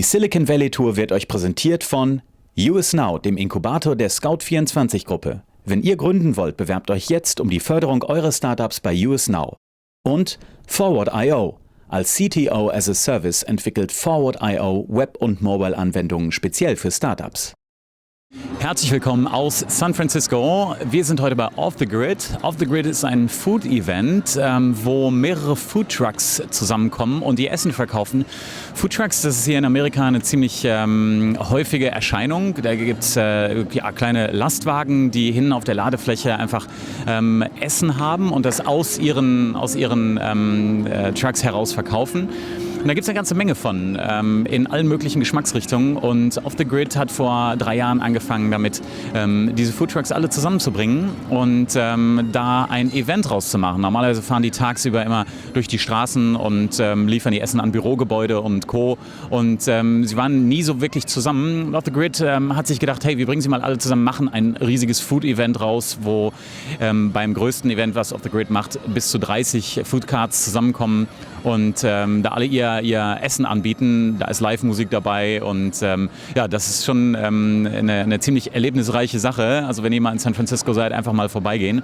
Die Silicon Valley Tour wird euch präsentiert von US Now, dem Inkubator der Scout24-Gruppe. Wenn ihr gründen wollt, bewerbt euch jetzt um die Förderung eurer Startups bei US Now. Und Forward.io. Als CTO as a Service entwickelt Forward.io Web- und Mobile-Anwendungen speziell für Startups. Herzlich willkommen aus San Francisco. Wir sind heute bei Off the Grid. Off the Grid ist ein Food-Event, wo mehrere Foodtrucks zusammenkommen und die Essen verkaufen. Foodtrucks, das ist hier in Amerika eine ziemlich häufige Erscheinung. Da gibt es kleine Lastwagen, die hinten auf der Ladefläche einfach Essen haben und das aus ihren Trucks heraus verkaufen. Und da gibt es eine ganze Menge von, in allen möglichen Geschmacksrichtungen. Und Off the Grid hat vor 3 Jahren angefangen damit, diese Foodtrucks alle zusammenzubringen und da ein Event rauszumachen. Normalerweise fahren die tagsüber immer durch die Straßen und liefern die Essen an Bürogebäude und Co. Und sie waren nie so wirklich zusammen. Off the Grid hat sich gedacht, hey, wir bringen sie mal alle zusammen, machen ein riesiges Food-Event raus, wo beim größten Event, was Off the Grid macht, bis zu 30 Foodcarts zusammenkommen und da alle ihr Essen anbieten. Da ist Live-Musik dabei und das ist schon eine ziemlich erlebnisreiche Sache. Also wenn ihr mal in San Francisco seid, einfach mal vorbeigehen.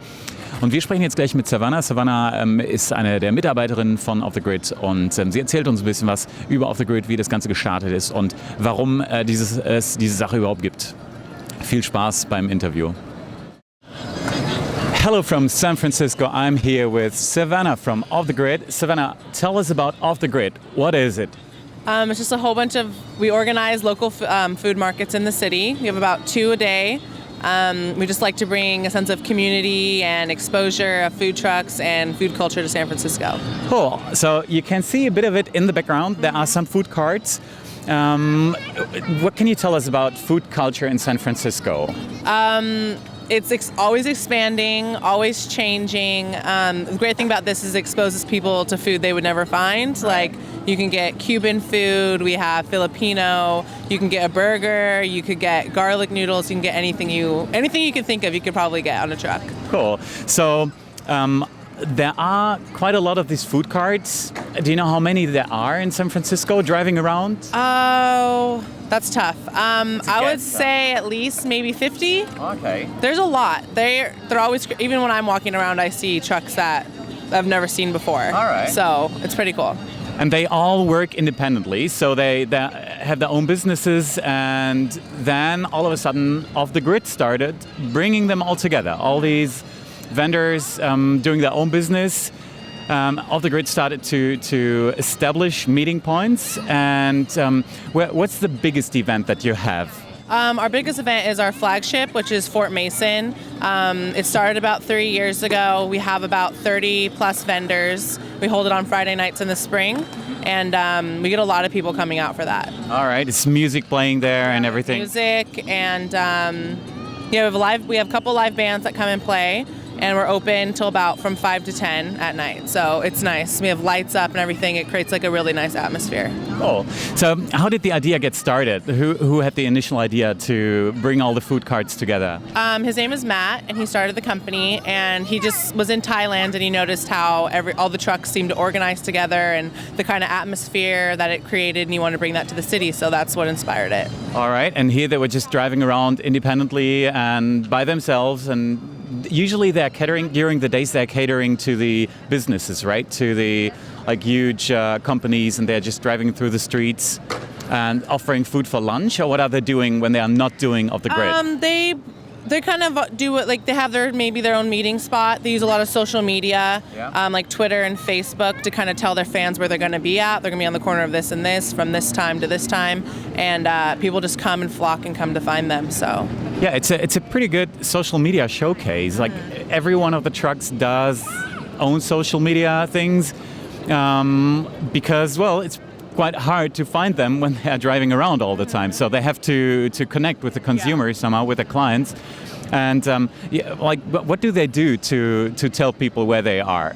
Und wir sprechen jetzt gleich mit Savannah. Savannah ist eine der Mitarbeiterinnen von Off the Grid und sie erzählt uns ein bisschen was über Off the Grid, wie das Ganze gestartet ist und warum es diese Sache überhaupt gibt. Viel Spaß beim Interview. Hello from San Francisco. I'm here with Savannah from Off the Grid. Savannah, tell us about Off the Grid. What is it? It's just a whole bunch of, we organize local food markets in the city. We have about 2 a day. We just like to bring a sense of community and exposure of food trucks and food culture to San Francisco. Cool. So you can see a bit of it in the background. There are some food carts. What can you tell us about food culture in San Francisco? It's always expanding, always changing. The great thing about this is it exposes people to food they would never find. Like you can get Cuban food, we have Filipino, you can get a burger, you could get garlic noodles, you can get anything you can think of, you could probably get on a truck. Cool. So there are quite a lot of these food carts. Do you know how many there are in San Francisco driving around? Oh, that's tough. I would say at least maybe 50. Okay. There's a lot. They're always, even when I'm walking around, I see trucks that I've never seen before. All right. So it's pretty cool. And they all work independently, so they have their own businesses, and then all of a sudden Off the Grid started bringing them all together. All these vendors doing their own business. Off the Grid started to establish meeting points. And what's the biggest event that you have? Our biggest event is our flagship, which is Fort Mason. It started about 3 years ago. We have about 30 plus vendors. We hold it on Friday nights in the spring, and we get a lot of people coming out for that. All right, it's music playing there and everything. Music, and we have a couple live bands that come and play. And we're open till about from 5 to 10 at night. So it's nice. We have lights up and everything. It creates like a really nice atmosphere. Cool. So how did the idea get started? Who had the initial idea to bring all the food carts together? His name is Matt, and he started the company. And he just was in Thailand, and he noticed how all the trucks seemed to organize together and the kind of atmosphere that it created. And he wanted to bring that to the city. So that's what inspired it. All right. And here they were just driving around independently and by themselves, and usually they're catering during the days. They're catering to the businesses, right? To the huge companies, and they're just driving through the streets and offering food for lunch. Or what are they doing when they are not doing Off the Grid? They kind of do it, like they have their own meeting spot. They use a lot of social media, like Twitter and Facebook, to kind of tell their fans where they're going to be at. They're going to be on the corner of this and this from this time to this time, and people just come and flock and come to find them. So yeah, it's a pretty good social media showcase. Like every one of the trucks does own social media things because it's quite hard to find them when they're driving around all the time. So they have to connect with the consumers somehow, with the clients. And what do they do to tell people where they are?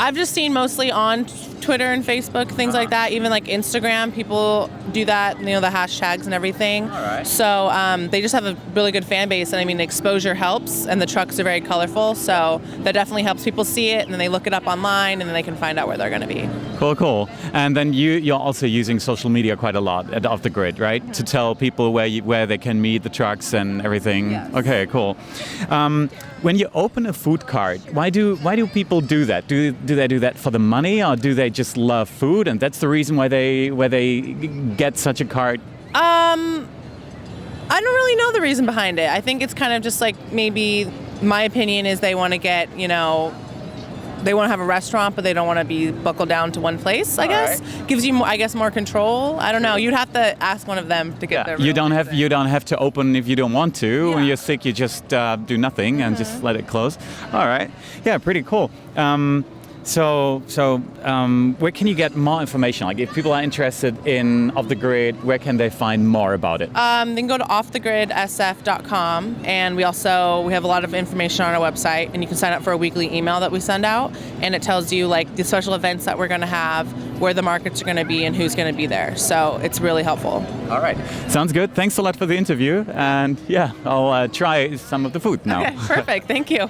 I've just seen mostly on Twitter and Facebook, things like that. Even like Instagram, people do that, the hashtags and everything. All right. So they just have a really good fan base. And I mean, exposure helps, and the trucks are very colorful. So that definitely helps people see it, and then they look it up online, and then they can find out where they're going to be. Cool. And then you're also using social media quite a lot at Off the Grid, right? To tell people where they can meet the trucks and everything. Yes. Okay, cool. When you open a food cart, why do people do that? Do they do that for the money, or do they just love food and that's the reason why they get such a cart? I don't really know the reason behind it. I think it's kind of just like, maybe my opinion is they want to get, they want to have a restaurant, but they don't want to be buckled down to one place, I guess. Right. Gives you, I guess, more control. I don't know. You'd have to ask one of them to get their You don't have to open if you don't want to. Yeah. When you're sick, you just do nothing and just let it close. All right. Yeah, pretty cool. So, where can you get more information? Like, if people are interested in Off the Grid, where can they find more about it? They can go to offthegridsf.com, and we have a lot of information on our website, and you can sign up for a weekly email that we send out, and it tells you like the special events that we're going to have, where the markets are going to be, and who's going to be there. So it's really helpful. All right. Sounds good. Thanks a lot for the interview, and yeah, I'll try some of the food now. Okay, perfect. Thank you.